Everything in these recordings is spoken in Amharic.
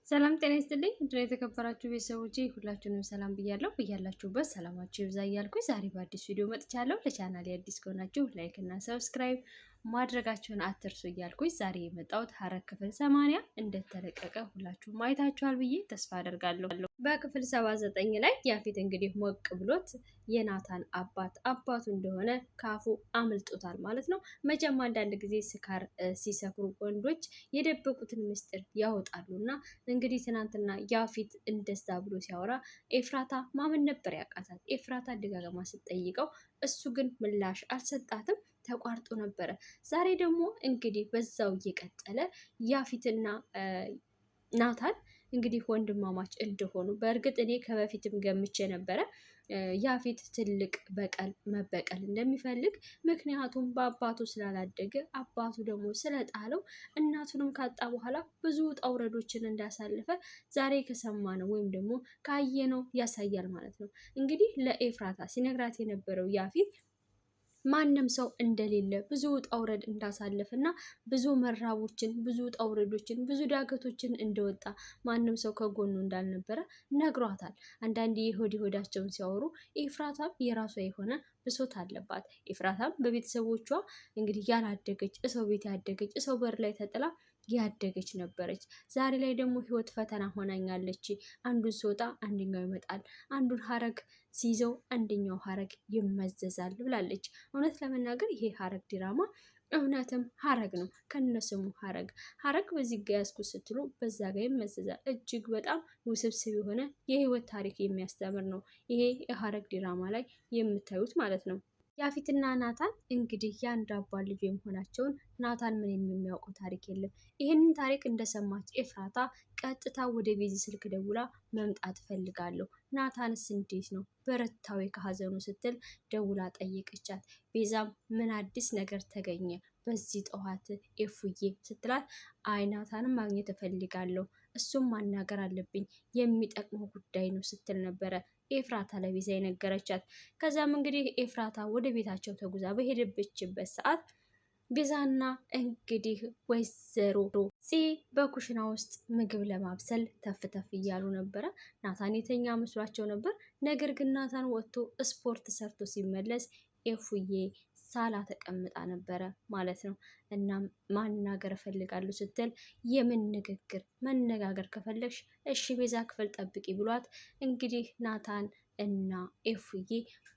ሰላም ጤና ይስጥልኝ። እንዴት የተከበራችሁ ቤተሰቦቼ ሁላችሁንም ሰላም ብያለሁ። በያላችሁበት ሰላማችሁ ይብዛ እያልኩኝ ዛሬ በአዲስ ቪዲዮ መጥቻለሁ። ለቻናሌ አዲስ ከሆናችሁ ላይክ እና ሰብስክራይብ ማድረጋችሁን አትርሱ እያልኩኝ ዛሬ የመጣሁት ሐረግ ክፍል 80 እንደተለቀቀ ሁላችሁም አይታችኋል ብዬ ተስፋ አደርጋለሁ። በክፍል 79 ላይ ያፌት እንግዲህ ሞቅ ብሎት የናታን አባቱ እንደሆነ ካፉ አምልጦታል ማለት ነው። መቼም አንዳንድ ጊዜ ስካር ሲሰክሩ ወንዶች የደበቁትን ምስጢር ያወጣሉ እና እንግዲህ ትናንትና ያፌት እንደዛ ብሎ ሲያወራ ኤፍራታ ማመን ነበር ያቃታት። ኤፍራታ ደጋግማ ስትጠይቀው እሱ ግን ምላሽ አልሰጣትም፣ ተቋርጦ ነበረ። ዛሬ ደግሞ እንግዲህ በዛው እየቀጠለ ያፌትና ናታን እንግዲህ ወንድማማች እንደሆኑ በእርግጥ እኔ ከበፊትም ገምቼ ነበረ ያፌት ትልቅ መበቀል እንደሚፈልግ። ምክንያቱም በአባቱ ስላላደገ አባቱ ደግሞ ስለጣለው እናቱንም ካጣ በኋላ ብዙ ውጣ ውረዶችን እንዳሳለፈ ዛሬ ከሰማነው ወይም ደግሞ ካየነው ያሳያል ማለት ነው። እንግዲህ ለኤፍራታ ሲነግራት የነበረው ያፌት ማንም ሰው እንደሌለ ብዙ ውጣ ውረድ እንዳሳለፈ እና ብዙ መራቦችን፣ ብዙ ውጣ ውረዶችን፣ ብዙ ዳገቶችን እንደወጣ ማንም ሰው ከጎኑ እንዳልነበረ ነግሯታል። አንዳንዴ የሆዳቸውን ሲያወሩ ኤፍራታም የራሷ የሆነ ብሶት አለባት። ኤፍራታም በቤተሰቦቿ እንግዲህ ያላደገች እሰው ቤት ያደገች እሰው በር ላይ ተጥላ ያደገች ነበረች። ዛሬ ላይ ደግሞ ህይወት ፈተና ሆናኛለች። አንዱን ሲወጣ አንደኛው ይመጣል፣ አንዱን ሐረግ ሲይዘው አንደኛው ሐረግ ይመዘዛል ብላለች። እውነት ለመናገር ይሄ ሐረግ ድራማ እውነትም ሐረግ ነው። ከነስሙ ሐረግ በዚህ ጋ ያዝኩ ስትሉ በዛ ጋ ይመዘዛል። እጅግ በጣም ውስብስብ የሆነ የህይወት ታሪክ የሚያስተምር ነው ይሄ የሐረግ ድራማ ላይ የምታዩት ማለት ነው። ያፌትና ናታን እንግዲህ የአንድ አባት ልጅ የመሆናቸውን ናታን ምን የሚያውቀው ታሪክ የለም። ይህንን ታሪክ እንደሰማች ኤፍራታ ቀጥታ ወደ ቤዚ ስልክ ደውላ መምጣት ፈልጋለሁ፣ ናታንስ እንዴት ነው በረታዊ ከሀዘኑ ስትል ደውላ ጠየቀቻት። ቤዛም ምን አዲስ ነገር ተገኘ በዚህ ጠዋት ኤፉዬ ስትላት፣ አይ ናታንም ማግኘት እፈልጋለሁ፣ እሱም ማናገር አለብኝ፣ የሚጠቅመው ጉዳይ ነው ስትል ነበረ ኤፍራታ ለቤዛ የነገረቻት። ከዛም እንግዲህ ኤፍራታ ወደ ቤታቸው ተጉዛ በሄደበችበት ሰዓት ቤዛና እንግዲህ ወይዘሮ ፂ በኩሽና ውስጥ ምግብ ለማብሰል ተፍ እያሉ ነበረ። ናታን የተኛ መስሏቸው ነበር። ነገር ግን ናታን ወጥቶ ስፖርት ሰርቶ ሲመለስ ኤፉዬ ሳላ ተቀምጣ ነበረ ማለት ነው። እናም ማናገር እፈልጋለሁ ስትል የምን ንግግር መነጋገር ከፈለግሽ እሺ ቤዛ ክፍል ጠብቂ ብሏት እንግዲህ ናታን እና ኤፉዬ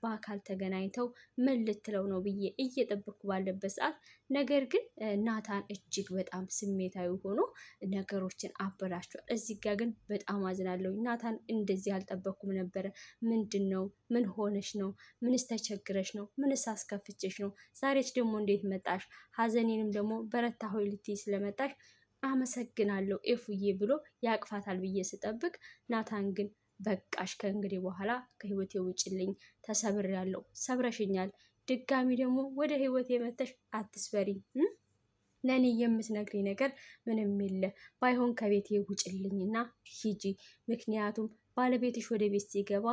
በአካል ተገናኝተው ምን ልትለው ነው ብዬ እየጠበኩ ባለበት ሰዓት ነገር ግን ናታን እጅግ በጣም ስሜታዊ ሆኖ ነገሮችን አበላሽቷል። እዚህ ጋ ግን በጣም አዝናለሁ ናታን፣ እንደዚህ አልጠበኩም ነበረ። ምንድን ነው? ምን ሆነሽ ነው? ምንስ ተቸግረሽ ነው? ምንስ አስከፍቼሽ ነው? ዛሬች ደግሞ እንዴት መጣሽ? ሀዘኔንም ደግሞ በረታ ሆይ ልትይ ስለመጣሽ አመሰግናለሁ ኤፉዬ ብሎ ያቅፋታል ብዬ ስጠብቅ ናታን ግን በቃሽ፣ ከእንግዲህ በኋላ ከህይወቴ ውጭልኝ፣ ተሰብሬያለሁ፣ ሰብረሽኛል፣ ድጋሚ ደግሞ ወደ ህይወቴ መተሽ አትስበሪኝ፣ ለእኔ የምትነግሪኝ ነገር ምንም የለ፣ ባይሆን ከቤቴ ውጭልኝና ሂጂ፣ ምክንያቱም ባለቤትሽ ወደ ቤት ሲገባ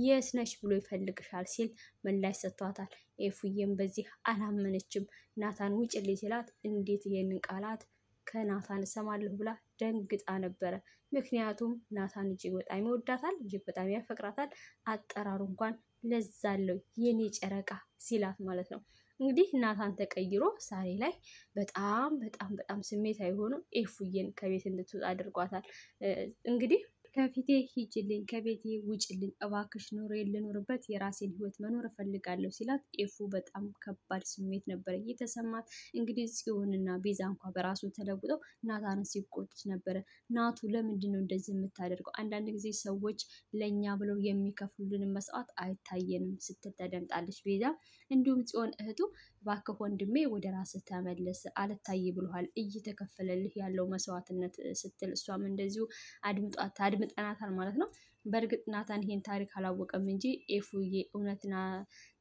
የት ነሽ ብሎ ይፈልግሻል ሲል ምላሽ ሰጥቷታል። ኤፉዬም በዚህ አላመነችም። ናታን ውጭልኝ ሲላት እንዴት ይሄንን ቃላት ከናታን እሰማለሁ ብላ ደንግጣ ነበረ። ምክንያቱም ናታን እጅግ በጣም ይወዳታል፣ እጅግ በጣም ያፈቅራታል። አጠራሩ እንኳን ለዛለው የኔ ጨረቃ ሲላት ማለት ነው። እንግዲህ ናታን ተቀይሮ ዛሬ ላይ በጣም በጣም በጣም ስሜታዊ ሆኖ ኤፉዬን ከቤት እንድትወጣ አድርጓታል። እንግዲህ ከፊቴ ሂጅልኝ፣ ከቤቴ ውጭልኝ፣ እባክሽ ኑሮ ልኖርበት፣ የራሴን ህይወት መኖር እፈልጋለሁ ሲላት ኤፉ በጣም ከባድ ስሜት ነበር እየተሰማት። እንግዲህ ጽዮንና ቤዛ እንኳ በራሱ ተለውጠው ናታንን ሲቆጡት ነበረ። ናቱ ለምንድን ነው እንደዚህ የምታደርገው? አንዳንድ ጊዜ ሰዎች ለእኛ ብለው የሚከፍሉልን መስዋዕት አይታየንም ስትል ተደምጣለች ቤዛ። እንዲሁም ጽዮን እህቱ እባክህ ወንድሜ ወደ ራስህ ተመለስ፣ አልታይ ብሎሃል እየተከፈለልህ ያለው መስዋዕትነት ስትል እሷም እንደዚሁ አድምጠናታል ማለት ነው። በእርግጥ ናታን ይሄን ታሪክ አላወቀም እንጂ ኤፉዬ እውነት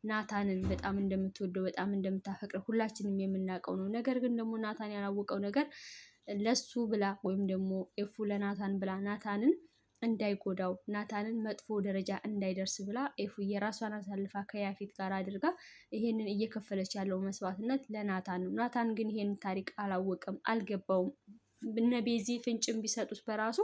ናታንን በጣም እንደምትወደው በጣም እንደምታፈቅረው ሁላችንም የምናውቀው ነው። ነገር ግን ደግሞ ናታን ያላወቀው ነገር ለሱ ብላ ወይም ደግሞ ኤፉ ለናታን ብላ ናታንን እንዳይጎዳው ናታንን መጥፎ ደረጃ እንዳይደርስ ብላ ኤፉዬ ራሷን አሳልፋ ከያፌት ጋር አድርጋ ይሄንን እየከፈለች ያለው መስዋዕትነት ለናታን ነው። ናታን ግን ይሄንን ታሪክ አላወቀም፣ አልገባውም። እነ ቤዚ ፍንጭም ቢሰጡት በራሱ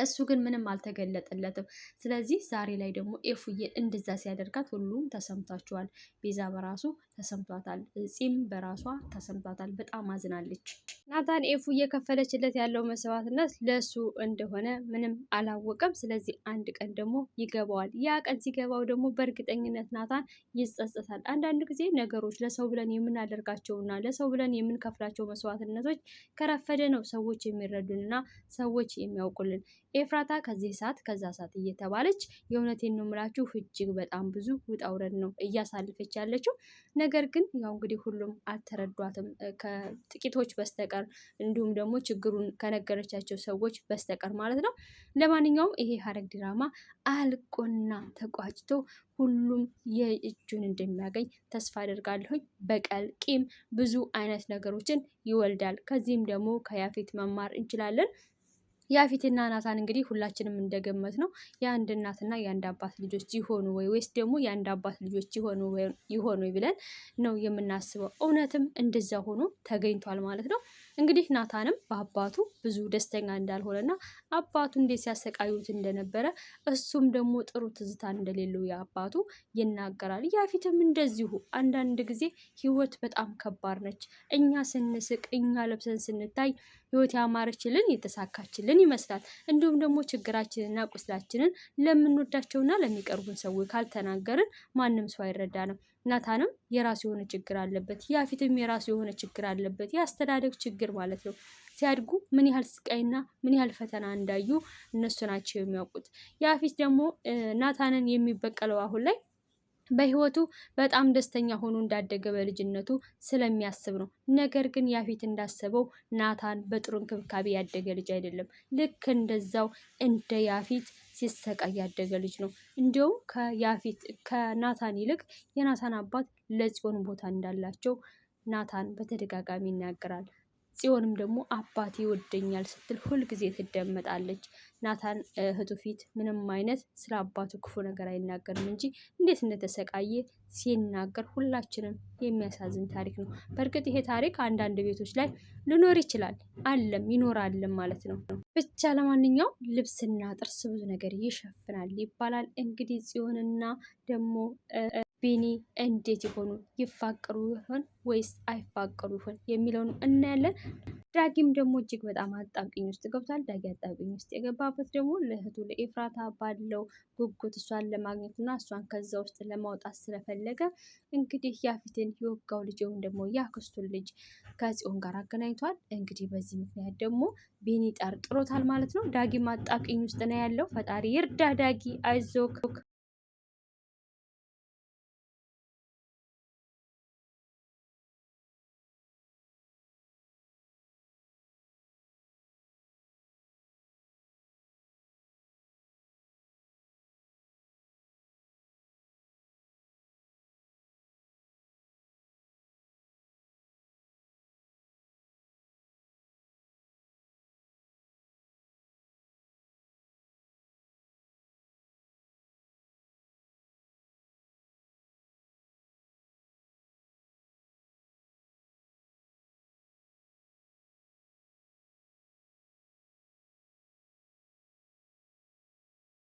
እሱ ግን ምንም አልተገለጠለትም። ስለዚህ ዛሬ ላይ ደግሞ ኤፉዬን እንደዛ ሲያደርጋት ሁሉም ተሰምቷቸዋል። ቤዛ በራሱ ተሰምቷታል፣ ፂም በራሷ ተሰምቷታል። በጣም አዝናለች። ናታን ኤፉ እየከፈለችለት ያለው መስዋዕትነት ለሱ እንደሆነ ምንም አላወቀም። ስለዚህ አንድ ቀን ደግሞ ይገባዋል። ያ ቀን ሲገባው ደግሞ በእርግጠኝነት ናታን ይጸጸታል። አንዳንድ ጊዜ ነገሮች ለሰው ብለን የምናደርጋቸውና ለሰው ብለን የምንከፍላቸው መስዋዕትነቶች ከረፈደ ነው ሰዎች የሚረዱንና ሰዎች የሚያውቁልን። ኤፍራታ ከዚህ ሰዓት ከዛ ሰዓት እየተባለች የእውነቴን ነው የምላችሁ እጅግ በጣም ብዙ ውጣ ውረድ ነው እያሳለፈች ያለችው። ነገር ግን ያው እንግዲህ ሁሉም አልተረዷትም ከጥቂቶች በስተቀር እንዲሁም ደግሞ ችግሩን ከነገረቻቸው ሰዎች በስተቀር ማለት ነው። ለማንኛውም ይሄ ሐረግ ድራማ አልቆና ተቋጭቶ ሁሉም የእጁን እንደሚያገኝ ተስፋ አደርጋለሁኝ። በቀል፣ ቂም ብዙ አይነት ነገሮችን ይወልዳል። ከዚህም ደግሞ ከያፌት መማር እንችላለን። ያፌትና ናታን እንግዲህ ሁላችንም እንደገመት ነው የአንድ እናትና የአንድ አባት ልጆች ይሆኑ ወይስ ደግሞ የአንድ አባት ልጆች ይሆኑ ብለን ነው የምናስበው። እውነትም እንደዛ ሆኖ ተገኝቷል ማለት ነው። እንግዲህ ናታንም በአባቱ ብዙ ደስተኛ እንዳልሆነና አባቱ እንዴት ሲያሰቃዩት እንደነበረ እሱም ደግሞ ጥሩ ትዝታ እንደሌለው የአባቱ ይናገራል። ያፌትም እንደዚሁ አንዳንድ ጊዜ ህይወት በጣም ከባድ ነች። እኛ ስንስቅ እኛ ለብሰን ስንታይ ህይወት ያማረችልን የተሳካችልን ይመስላል። እንዲሁም ደግሞ ችግራችንና ቁስላችንን ለምንወዳቸውና ለሚቀርቡን ሰዎች ካልተናገርን ማንም ሰው አይረዳንም። ናታንም የራሱ የሆነ ችግር አለበት፣ ያፌትም የራሱ የሆነ ችግር አለበት። የአስተዳደግ ችግር ማለት ነው። ሲያድጉ ምን ያህል ስቃይና ምን ያህል ፈተና እንዳዩ እነሱ ናቸው የሚያውቁት። ያፌት ደግሞ ናታንን የሚበቀለው አሁን ላይ በህይወቱ በጣም ደስተኛ ሆኖ እንዳደገ በልጅነቱ ስለሚያስብ ነው። ነገር ግን ያፌት እንዳሰበው ናታን በጥሩ እንክብካቤ ያደገ ልጅ አይደለም። ልክ እንደዛው እንደ ያፌት ሲሰቃይ ያደገ ልጅ ነው። እንዲሁም ከናታን ይልቅ የናታን አባት ለጽዮን ቦታ እንዳላቸው ናታን በተደጋጋሚ ይናገራል። ጽዮንም ደግሞ አባቴ ይወደኛል ስትል ሁልጊዜ ትደመጣለች። ናታን እህቱ ፊት ምንም አይነት ስለ አባቱ ክፉ ነገር አይናገርም እንጂ እንዴት እንደተሰቃየ ሲናገር ሁላችንም የሚያሳዝን ታሪክ ነው። በእርግጥ ይሄ ታሪክ አንዳንድ ቤቶች ላይ ሊኖር ይችላል፣ አለም ይኖራልም ማለት ነው። ብቻ ለማንኛውም ልብስና ጥርስ ብዙ ነገር ይሸፍናል ይባላል። እንግዲህ ጽዮንና ደግሞ ቢኒ እንዴት ይሆኑ? ይፋቀሩ ይሆን ወይስ አይፋቀሩ ይሆን የሚለውን እናያለን። ዳጊም ደግሞ እጅግ በጣም አጣብቂኝ ውስጥ ገብቷል። ዳጊ አጣብቂኝ ውስጥ የገባበት ደግሞ ለእህቱ ለኤፍራታ ባለው ጉጉት እሷን ለማግኘት እና እሷን ከዛ ውስጥ ለማውጣት ስለፈለገ እንግዲህ ያፌትን የወጋው ልጅ ወይም ደግሞ ያክስቱን ልጅ ከጽዮን ጋር አገናኝቷል። እንግዲህ በዚህ ምክንያት ደግሞ ቢኒ ጠርጥሮታል ማለት ነው። ዳጊም አጣብቂኝ ውስጥ ነው ያለው። ፈጣሪ ይርዳ ዳጊ፣ አይዞክ።